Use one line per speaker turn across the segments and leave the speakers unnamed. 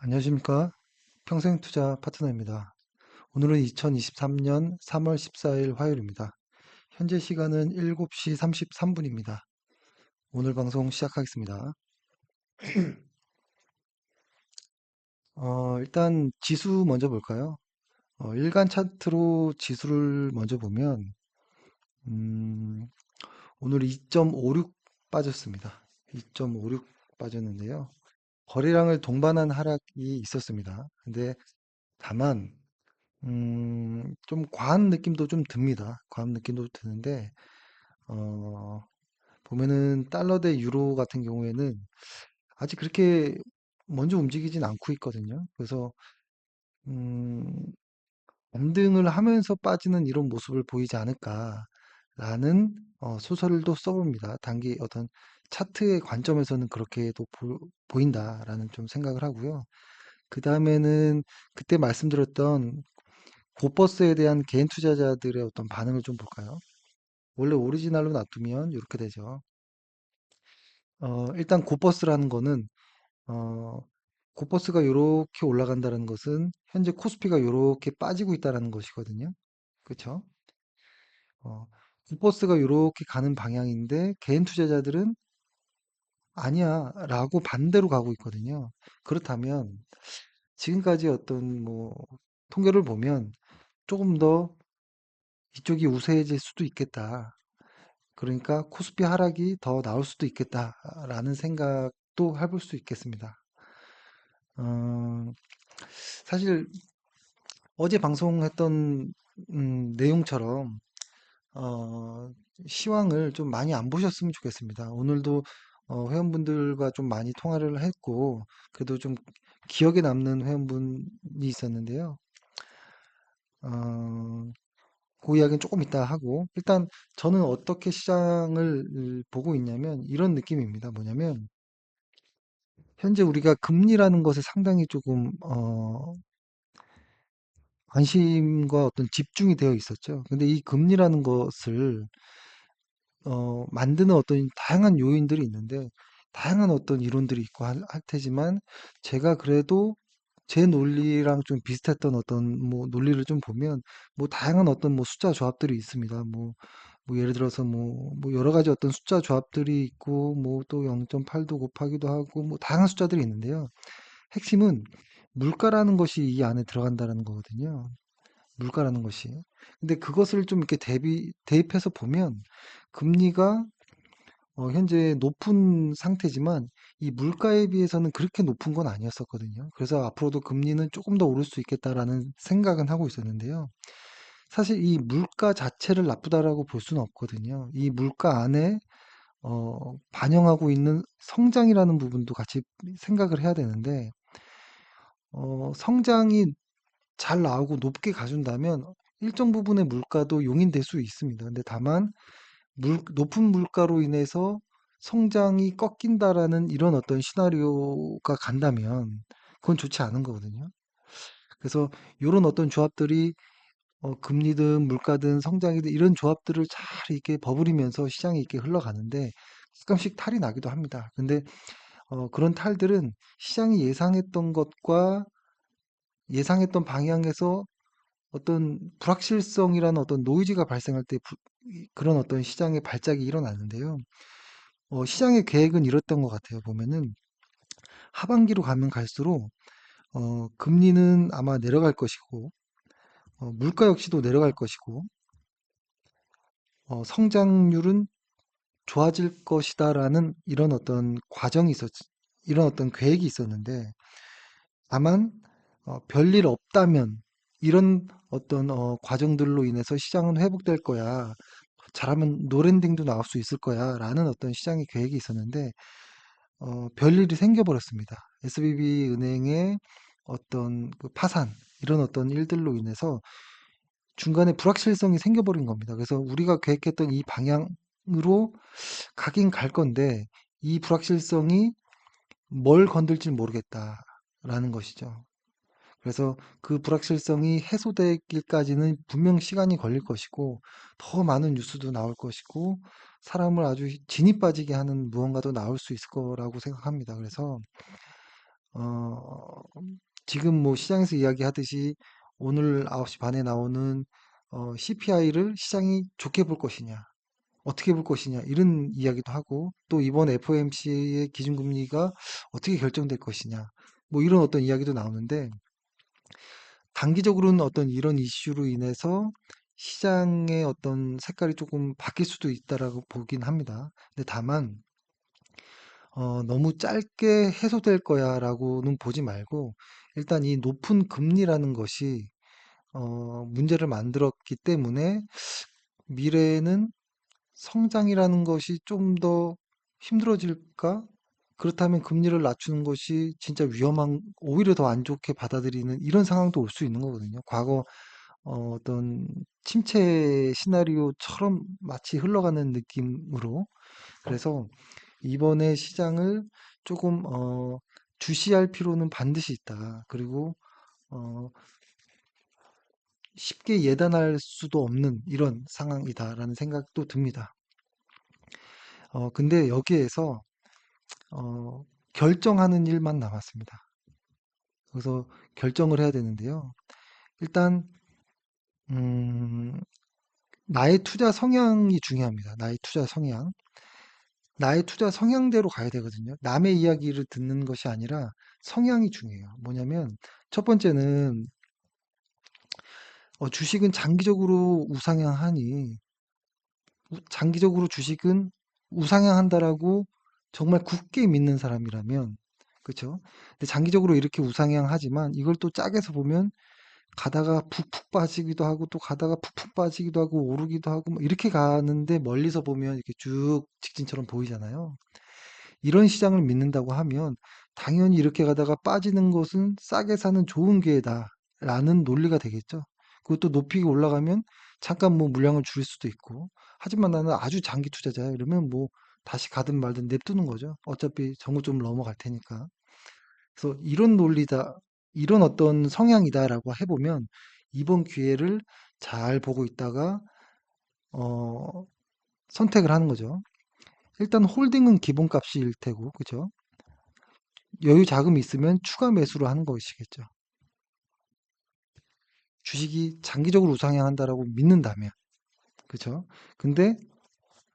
안녕하십니까? 평생투자 파트너입니다. 오늘은 2023년 3월 14일 화요일입니다. 현재 시간은 7시 33분입니다. 오늘 방송 시작하겠습니다. 일단 지수 먼저 볼까요? 일간 차트로 지수를 먼저 보면 음, 오늘 2.56 빠졌습니다. 2.56 빠졌는데요. 거래량을 동반한 하락이 있었습니다. 근데 다만 좀 과한 느낌도 좀 듭니다. 과한 느낌도 드는데, 어, 보면은 달러 대 유로 같은 경우에는 아직 그렇게 먼저 움직이진 않고 있거든요. 그래서, 음, 반등을 하면서 빠지는 이런 모습을 보이지 않을까라는 소설도 써봅니다. 단기 어떤 차트의 관점에서는 그렇게도 보인다라는 좀 생각을 하고요. 그 다음에는 그때 말씀드렸던 고버스에 대한 개인 투자자들의 어떤 반응을 좀 볼까요? 원래 오리지널로 놔두면 이렇게 되죠. 일단 고버스라는 거는 어, 고버스가 이렇게 올라간다는 것은 현재 코스피가 이렇게 빠지고 있다는 것이거든요. 그렇죠? 고버스가 이렇게 가는 방향인데 개인 투자자들은 아니야 라고 반대로 가고 있거든요. 그렇다면 지금까지 어떤 뭐 통계를 보면 조금 더 이쪽이 우세해질 수도 있겠다. 그러니까 코스피 하락이 더 나올 수도 있겠다라는 생각도 해볼 수 있겠습니다. 어, 사실 어제 방송했던 내용처럼 어, 시황을 좀 많이 안 보셨으면 좋겠습니다. 오늘도 회원분들과 좀 많이 통화를 했고 그래도 좀 기억에 남는 회원분이 있었는데요. 어, 그 이야기는 조금 이따 하고 일단 저는 어떻게 시장을 보고 있냐면 이런 느낌입니다. 뭐냐면 현재 우리가 금리라는 것에 상당히 조금 관심과 어떤 집중이 되어 있었죠. 근데 이 금리라는 것을 만드는 어떤 다양한 요인들이 있는데 다양한 어떤 이론들이 있고 할 테지만 제가 그래도 제 논리랑 좀 비슷했던 어떤 뭐 논리를 좀 보면 뭐 다양한 어떤 뭐 숫자 조합들이 있습니다. 뭐 예를 들어서 뭐 여러 가지 어떤 숫자 조합들이 있고 뭐 또 0.8도 곱하기도 하고 뭐 다양한 숫자들이 있는데요. 핵심은 물가라는 것이 이 안에 들어간다는 거거든요. 물가라는 것이. 근데 그것을 좀 이렇게 대입해서 보면 금리가 현재 높은 상태지만 이 물가에 비해서는 그렇게 높은 건 아니었었거든요. 그래서 앞으로도 금리는 조금 더 오를 수 있겠다라는 생각은 하고 있었는데요. 사실 이 물가 자체를 나쁘다라고 볼 수는 없거든요. 이 물가 안에 반영하고 있는 성장이라는 부분도 같이 생각을 해야 되는데 성장이 잘 나오고 높게 가준다면 일정 부분의 물가도 용인될 수 있습니다. 근데 다만 높은 물가로 인해서 성장이 꺾인다라는 이런 어떤 시나리오가 간다면 그건 좋지 않은 거거든요. 그래서 이런 어떤 조합들이 금리든 물가든 성장이든 이런 조합들을 잘 이렇게 버무리면서 시장이 이렇게 흘러가는데 가끔씩 탈이 나기도 합니다. 근데 그런 탈들은 시장이 예상했던 것과 예상했던 방향에서 어떤 불확실성이라는 어떤 노이즈가 발생할 때 그런 어떤 시장의 발작이 일어나는데요. 시장의 계획은 이랬던 것 같아요. 보면은 하반기로 가면 갈수록 금리는 아마 내려갈 것이고 물가 역시도 내려갈 것이고 성장률은 좋아질 것이다라는 이런 어떤 과정이 이런 어떤 계획이 있었는데 다만 별일 없다면 이런 어떤 과정들로 인해서 시장은 회복될 거야. 잘하면 노랜딩도 나올 수 있을 거야. 라는 어떤 시장의 계획이 있었는데 별일이 생겨버렸습니다. SBB 은행의 어떤 그 파산, 이런 어떤 일들로 인해서 중간에 불확실성이 생겨버린 겁니다. 그래서 우리가 계획했던 이 방향으로 가긴 갈 건데 이 불확실성이 뭘 건들지 모르겠다라는 것이죠. 그래서 그 불확실성이 해소되기까지는 분명 시간이 걸릴 것이고 더 많은 뉴스도 나올 것이고 사람을 아주 진이 빠지게 하는 무언가도 나올 수 있을 거라고 생각합니다. 그래서 어, 지금 뭐 시장에서 이야기하듯이 오늘 9시 반에 나오는 CPI를 시장이 좋게 볼 것이냐, 어떻게 볼 것이냐, 이런 이야기도 하고, 또 이번 FOMC의 기준금리가 어떻게 결정될 것이냐, 뭐 이런 어떤 이야기도 나오는데, 단기적으로는 어떤 이런 이슈로 인해서 시장의 어떤 색깔이 조금 바뀔 수도 있다라고 보긴 합니다. 근데 다만, 너무 짧게 해소될 거야라고는 보지 말고, 일단 이 높은 금리라는 것이, 문제를 만들었기 때문에 미래에는 성장이라는 것이 좀 더 힘들어질까? 그렇다면 금리를 낮추는 것이 진짜 오히려 더 안 좋게 받아들이는 이런 상황도 올 수 있는 거거든요. 과거 어떤 침체 시나리오처럼 마치 흘러가는 느낌으로. 그래서 이번에 시장을 조금 주시할 필요는 반드시 있다. 그리고 어, 쉽게 예단할 수도 없는 이런 상황이다라는 생각도 듭니다. 근데 여기에서 어, 결정하는 일만 남았습니다. 그래서 결정을 해야 되는데요. 일단 음, 나의 투자 성향이 중요합니다. 나의 투자 성향. 나의 투자 성향대로 가야 되거든요. 남의 이야기를 듣는 것이 아니라 성향이 중요해요. 뭐냐면 첫 번째는 주식은 장기적으로 우상향하니 장기적으로 주식은 우상향한다라고 정말 굳게 믿는 사람이라면 그렇죠? 근데 장기적으로 이렇게 우상향하지만 이걸 또 짝에서 보면 가다가 푹푹 빠지기도 하고 또 가다가 푹푹 빠지기도 하고 오르기도 하고 뭐 이렇게 가는데 멀리서 보면 이렇게 쭉 직진처럼 보이잖아요. 이런 시장을 믿는다고 하면 당연히 이렇게 가다가 빠지는 것은 싸게 사는 좋은 기회다라는 논리가 되겠죠. 그것도 높이 올라가면 잠깐 뭐 물량을 줄일 수도 있고. 하지만 나는 아주 장기 투자자야. 이러면 뭐 다시 가든 말든 냅두는 거죠. 어차피 정고점을 넘어갈 테니까. 그래서 이런 논리다, 이런 어떤 성향이다라고 해보면 이번 기회를 잘 보고 있다가 어, 선택을 하는 거죠. 일단 홀딩은 기본값일 테고, 그죠? 여유 자금이 있으면 추가 매수를 하는 것이겠죠. 주식이 장기적으로 우상향한다라고 믿는다면, 그죠? 근데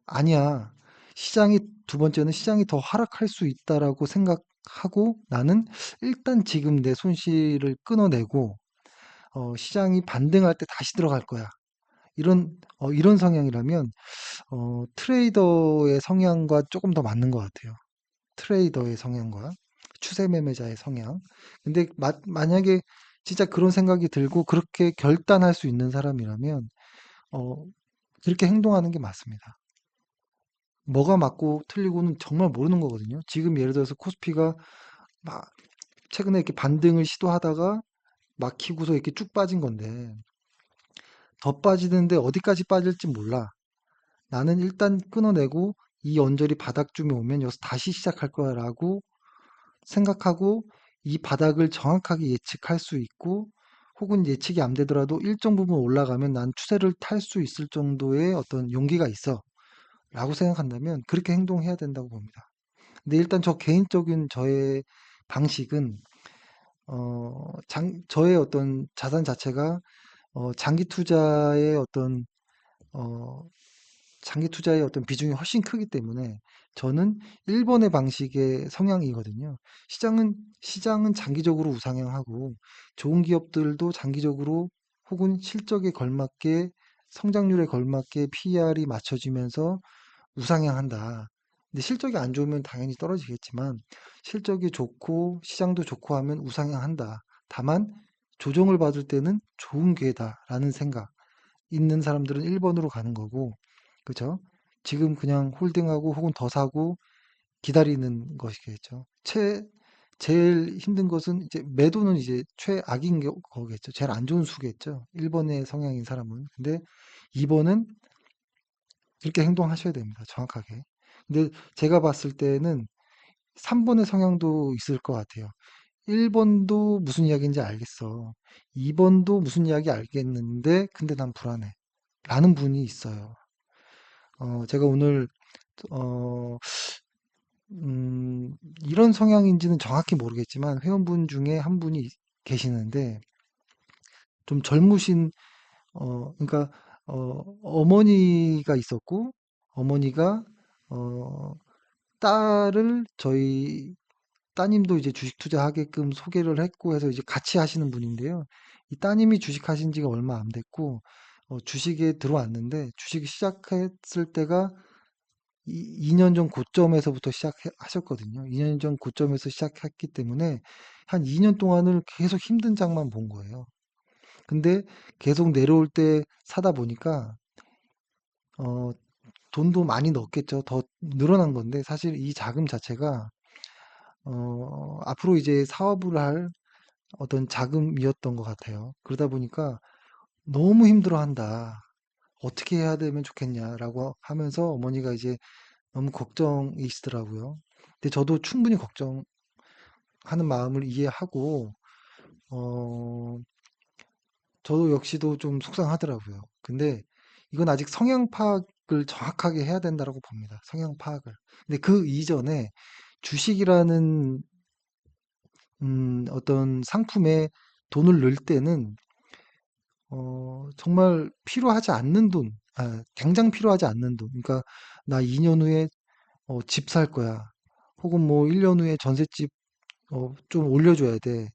아니야. 시장이 두 번째는 시장이 더 하락할 수 있다라고 생각하고 나는 일단 지금 내 손실을 끊어내고 시장이 반등할 때 다시 들어갈 거야. 이런 성향이라면 트레이더의 성향과 조금 더 맞는 것 같아요. 트레이더의 성향과 추세 매매자의 성향. 근데 만약에 진짜 그런 생각이 들고 그렇게 결단할 수 있는 사람이라면 어, 그렇게 행동하는 게 맞습니다. 뭐가 맞고 틀리고는 정말 모르는 거거든요. 지금 예를 들어서 코스피가 막 최근에 이렇게 반등을 시도하다가 막히고서 이렇게 쭉 빠진 건데 더 빠지는데 어디까지 빠질지 몰라. 나는 일단 끊어내고 이 언저리 바닥쯤에 오면 여기서 다시 시작할 거야라고 생각하고 이 바닥을 정확하게 예측할 수 있고 혹은 예측이 안 되더라도 일정 부분 올라가면 난 추세를 탈 수 있을 정도의 어떤 용기가 있어 라고 생각한다면 그렇게 행동해야 된다고 봅니다. 근데 일단 저 개인적인 저의 방식은 저의 어떤 자산 자체가 장기 투자의 어, 장기 투자의 어떤 비중이 훨씬 크기 때문에 저는 1번의 방식의 성향이거든요. 시장은 장기적으로 우상향하고 좋은 기업들도 장기적으로 혹은 실적에 걸맞게 성장률에 걸맞게 PER이 맞춰지면서 우상향한다. 근데 실적이 안 좋으면 당연히 떨어지겠지만 실적이 좋고 시장도 좋고 하면 우상향한다. 다만 조정을 받을 때는 좋은 기회다라는 생각. 있는 사람들은 1번으로 가는 거고, 그죠? 지금 그냥 홀딩하고 혹은 더 사고 기다리는 것이겠죠. 제일 힘든 것은 이제 매도는 이제 최악인 거겠죠. 제일 안 좋은 수겠죠. 1번의 성향인 사람은. 근데 2번은 그렇게 행동하셔야 됩니다. 정확하게. 근데 제가 봤을 때는 3번의 성향도 있을 것 같아요. 1번도 무슨 이야기인지 알겠어. 2번도 무슨 이야기 알겠는데, 근데 난 불안해. 라는 분이 있어요. 제가 오늘 어, 음, 이런 성향인지는 정확히 모르겠지만 회원분 중에 한 분이 계시는데 좀 젊으신 그러니까 어머니가 있었고 어머니가 어, 딸을 저희 따님도 이제 주식 투자하게끔 소개를 했고 해서 이제 같이 하시는 분인데요. 이 따님이 주식하신 지가 얼마 안 됐고 주식에 들어왔는데 주식 시작했을 때가 2년 전 고점에서부터 시작하셨거든요. 2년 전 고점에서 시작했기 때문에 한 2년 동안을 계속 힘든 장만 본 거예요. 근데 계속 내려올 때 사다 보니까 어, 돈도 많이 넣었겠죠. 더 늘어난 건데 사실 이 자금 자체가 앞으로 이제 사업을 할 어떤 자금이었던 것 같아요. 그러다 보니까 너무 힘들어한다. 어떻게 해야 되면 좋겠냐라고 하면서 어머니가 이제 너무 걱정이시더라고요. 근데 저도 충분히 걱정하는 마음을 이해하고, 어, 저도 역시도 좀 속상하더라고요. 근데 이건 아직 성향 파악을 정확하게 해야 된다라고 봅니다. 성향 파악을. 근데 그 이전에 주식이라는 어떤 상품에 돈을 넣을 때는 정말 필요하지 않는 돈, 당장 필요하지 않는 돈. 그러니까 나 2년 후에 집 살 거야. 혹은 뭐 1년 후에 전셋집 좀 올려줘야 돼.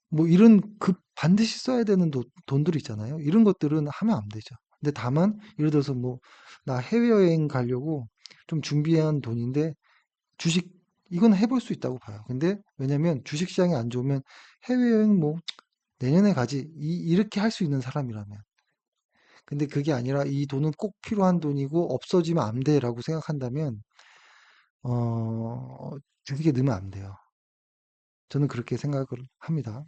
뭐 이런 급 반드시 써야 되는 돈들 있잖아요. 이런 것들은 하면 안 되죠. 근데 다만 예를 들어서 뭐 나 해외여행 가려고 좀 준비한 돈인데 주식 이건 해볼 수 있다고 봐요. 근데 왜냐면 주식 시장이 안 좋으면 해외여행 뭐 내년에 가지 이렇게 할 수 있는 사람이라면 근데 그게 아니라 이 돈은 꼭 필요한 돈이고 없어지면 안 돼라고 생각한다면 어 주식에 넣으면 안 돼요. 저는 그렇게 생각을 합니다.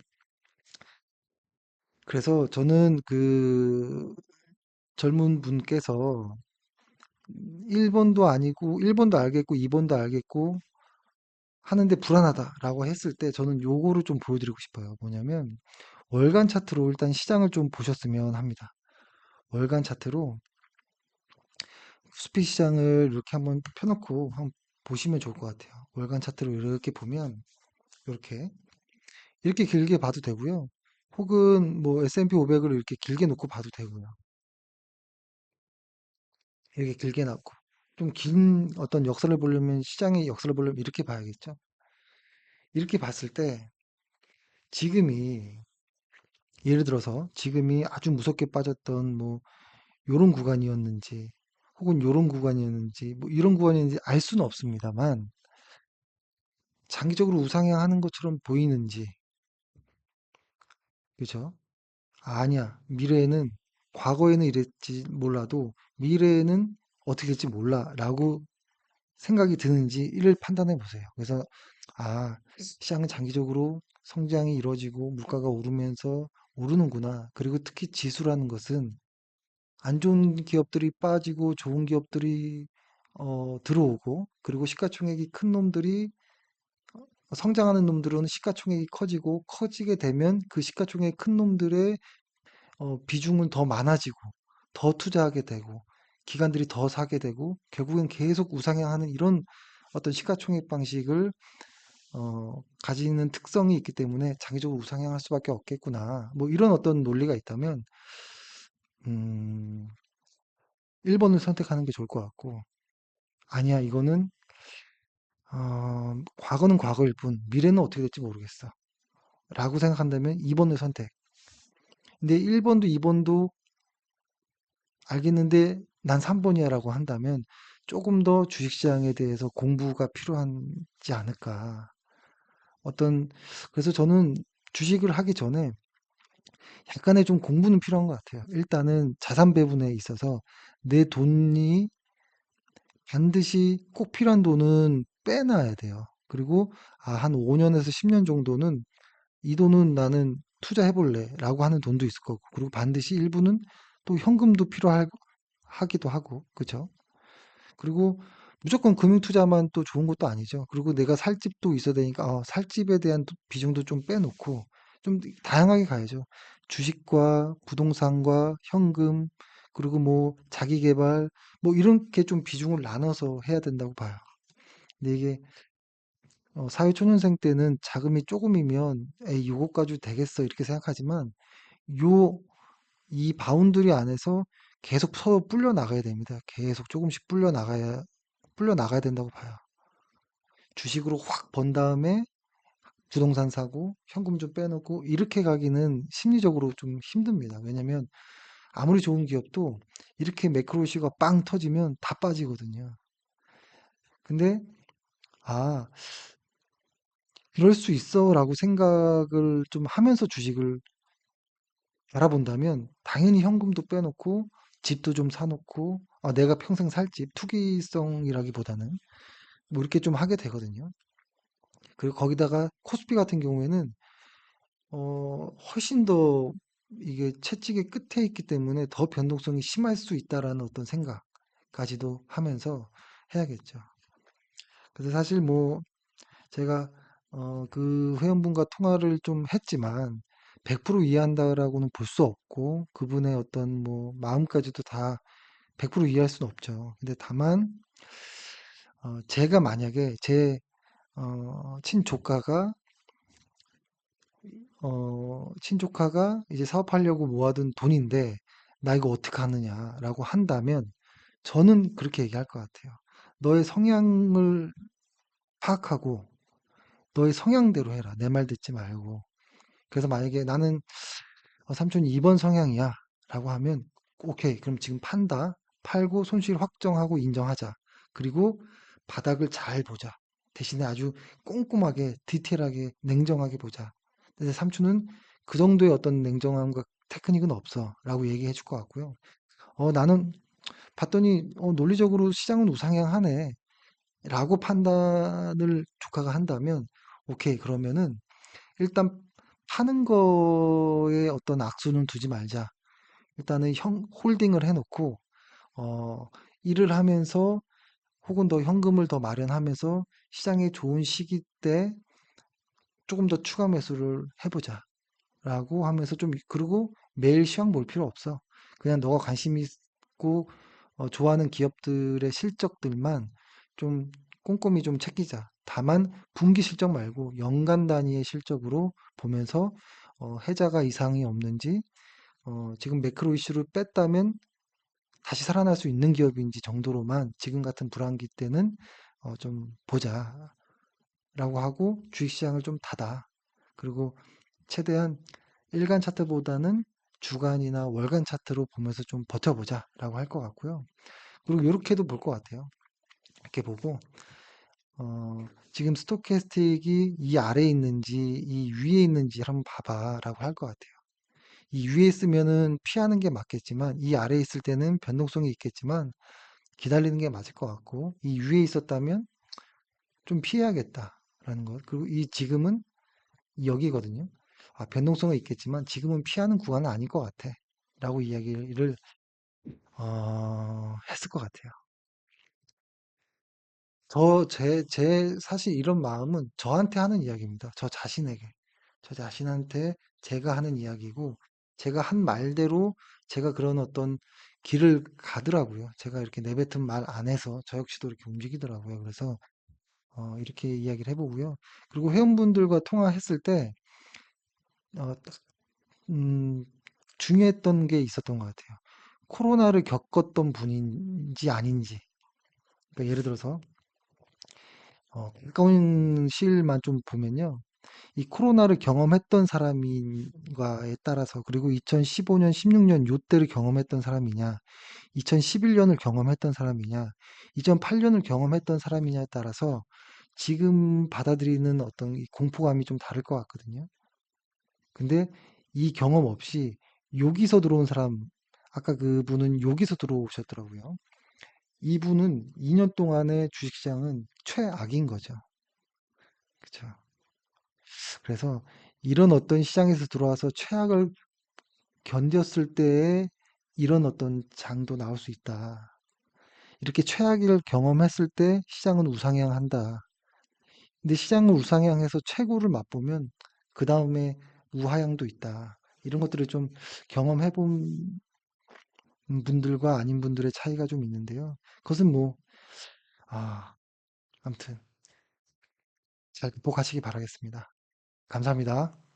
그래서 저는 그 젊은 분께서 1번도 아니고 1번도 알겠고 2번도 알겠고 하는데 불안하다라고 했을 때 저는 요거를 좀 보여드리고 싶어요. 뭐냐면 월간 차트로 일단 시장을 좀 보셨으면 합니다. 월간 차트로 코스피 시장을 이렇게 한번 펴놓고 한번 보시면 좋을 것 같아요. 월간 차트로 이렇게 보면 이렇게 길게 봐도 되고요. 혹은 뭐 S&P 500을 이렇게 길게 놓고 봐도 되고요. 이렇게 길게 놓고 좀 긴 어떤 역사를 보려면 시장의 역사를 보려면 이렇게 봐야겠죠. 이렇게 봤을 때 지금이 예를 들어서 지금이 아주 무섭게 빠졌던 뭐 요런 구간이었는지 혹은 요런 구간이었는지 뭐 이런 구간이었는지 알 수는 없습니다만 장기적으로 우상향하는 것처럼 보이는지 그죠? 아니야. 미래에는 과거에는 이랬지 몰라도 미래에는 어떻게 될지 몰라라고 생각이 드는지를 판단해 보세요. 그래서 시장은 장기적으로 성장이 이루어지고 물가가 오르면서 오르는구나. 그리고 특히 지수라는 것은 안 좋은 기업들이 빠지고 좋은 기업들이 들어오고 그리고 시가총액이 큰 놈들이 성장하는 놈들은 시가총액이 커지고 커지게 되면 그 시가총액 큰 놈들의 비중은 더 많아지고 더 투자하게 되고 기관들이 더 사게 되고 결국엔 계속 우상향하는 이런 어떤 시가총액 방식을 가지는 특성이 있기 때문에 장기적으로 우상향할 수밖에 없겠구나. 뭐 이런 어떤 논리가 있다면 음, 1번을 선택하는 게 좋을 것 같고 아니야 이거는 과거는 과거일 뿐 미래는 어떻게 될지 모르겠어. 라고 생각한다면 2번을 선택. 근데 1번도 2번도 알겠는데 난 3번이야라고 한다면 조금 더 주식시장에 대해서 공부가 필요하지 않을까. 어떤, 그래서 저는 주식을 하기 전에 약간의 좀 공부는 필요한 것 같아요. 일단은 자산 배분에 있어서 내 돈이 반드시 꼭 필요한 돈은 빼놔야 돼요. 그리고 한 5년에서 10년 정도는 이 돈은 나는 투자해 볼래 라고 하는 돈도 있을 거고 그리고 반드시 일부는 또 현금도 필요하기도 하고 그죠? 그리고 무조건 금융 투자만 또 좋은 것도 아니죠. 그리고 내가 살 집도 있어야 되니까 살 집에 대한 비중도 좀 빼놓고 좀 다양하게 가야죠. 주식과 부동산과 현금 그리고 뭐 자기 개발 뭐 이렇게 좀 비중을 나눠서 해야 된다고 봐요. 근데 이게 사회초년생 때는 자금이 조금이면 에이 요거 가지고 되겠어 이렇게 생각하지만 요 이 바운더리 안에서 계속 서로 불려 나가야 됩니다. 계속 조금씩 불려 나가야 된다고 봐요. 주식으로 확 번 다음에 부동산 사고 현금 좀 빼놓고 이렇게 가기는 심리적으로 좀 힘듭니다. 왜냐면 아무리 좋은 기업도 이렇게 매크로 이슈가 빵 터지면 다 빠지거든요. 근데 아, 그럴 수 있어라고 생각을 좀 하면서 주식을 알아본다면 당연히 현금도 빼놓고 집도 좀 사놓고 내가 평생 살 집, 투기성이라기보다는 뭐 이렇게 좀 하게 되거든요. 그리고 거기다가 코스피 같은 경우에는 훨씬 더 이게 채찍의 끝에 있기 때문에 더 변동성이 심할 수 있다라는 어떤 생각까지도 하면서 해야겠죠. 그래서 사실 뭐 제가 그 회원분과 통화를 좀 했지만 100% 이해한다라고는 볼 수 없고 그분의 어떤 뭐 마음까지도 다 100% 이해할 수는 없죠. 근데 다만 제가 만약에 제 친조카가 친조카가 이제 사업하려고 모아둔 돈인데 나 이거 어떻게 하느냐라고 한다면 저는 그렇게 얘기할 것 같아요. 너의 성향을 파악하고 너의 성향대로 해라. 내 말 듣지 말고. 그래서 만약에 나는 삼촌이 2번 성향이야 라고 하면 오케이 그럼 지금 판다. 팔고 손실 확정하고 인정하자. 그리고 바닥을 잘 보자. 대신에 아주 꼼꼼하게 디테일하게 냉정하게 보자. 근데 삼촌은 그 정도의 어떤 냉정함과 테크닉은 없어 라고 얘기해 줄 것 같고요. 나는 봤더니 논리적으로 시장은 우상향하네 라고 판단을 조카가 한다면 오케이 그러면은 일단 파는 거에 어떤 악수는 두지 말자. 일단은 홀딩을 해놓고 어, 일을 하면서 혹은 더 현금을 더 마련하면서 시장의 좋은 시기 때 조금 더 추가 매수를 해보자. 라고 하면서 좀 그리고 매일 시황 볼 필요 없어. 그냥 너가 관심 있고 좋아하는 기업들의 실적들만 좀 꼼꼼히 좀 챙기자. 다만 분기 실적 말고 연간 단위의 실적으로 보면서 해자가 이상이 없는지 지금 매크로 이슈를 뺐다면 다시 살아날 수 있는 기업인지 정도로만 지금 같은 불황기 때는 좀 보자라고 하고 주식시장을 좀 닫아. 그리고 최대한 일간 차트보다는 주간이나 월간 차트로 보면서 좀 버텨보자라고 할 것 같고요. 그리고 이렇게도 볼 것 같아요. 이렇게 보고 지금 스토캐스틱이 이 아래에 있는지 이 위에 있는지 한번 봐봐라고 할 것 같아요. 이 위에 있으면은 피하는 게 맞겠지만 이 아래에 있을 때는 변동성이 있겠지만 기다리는 게 맞을 것 같고 이 위에 있었다면 좀 피해야겠다라는 것. 그리고 이 지금은 여기거든요. 변동성은 있겠지만 지금은 피하는 구간은 아닐 것 같아. 라고 이야기를 했을 것 같아요. 사실 이런 마음은 저한테 하는 이야기입니다. 저 자신에게. 저 자신한테 제가 하는 이야기고, 제가 한 말대로 제가 그런 어떤 길을 가더라고요. 제가 이렇게 내뱉은 말 안에서 저 역시도 이렇게 움직이더라고요. 그래서, 이렇게 이야기를 해보고요. 그리고 회원분들과 통화했을 때, 어, 음, 중요했던 게 있었던 것 같아요. 코로나를 겪었던 분인지 아닌지. 그러니까 예를 들어서 가까운 시일만 좀 보면요. 이 코로나를 경험했던 사람인가에 따라서 그리고 2015년, 16년 요때를 경험했던 사람이냐, 2011년을 경험했던 사람이냐, 2008년을 경험했던 사람이냐에 따라서 지금 받아들이는 어떤 이 공포감이 좀 다를 것 같거든요. 근데 이 경험 없이 여기서 들어온 사람, 아까 그분은 여기서 들어오셨더라고요. 이분은 2년 동안의 주식시장은 최악인 거죠. 그쵸. 그래서 이런 어떤 시장에서 들어와서 최악을 견뎠을 때에 이런 어떤 장도 나올 수 있다. 이렇게 최악을 경험했을 때 시장은 우상향한다. 근데 시장을 우상향해서 최고를 맛보면 그 다음에 우하향도 있다. 이런 것들을 좀 경험해 본 분들과 아닌 분들의 차이가 좀 있는데요. 그것은 뭐, 아, 아무튼. 잘 극복하시기 바라겠습니다. 감사합니다.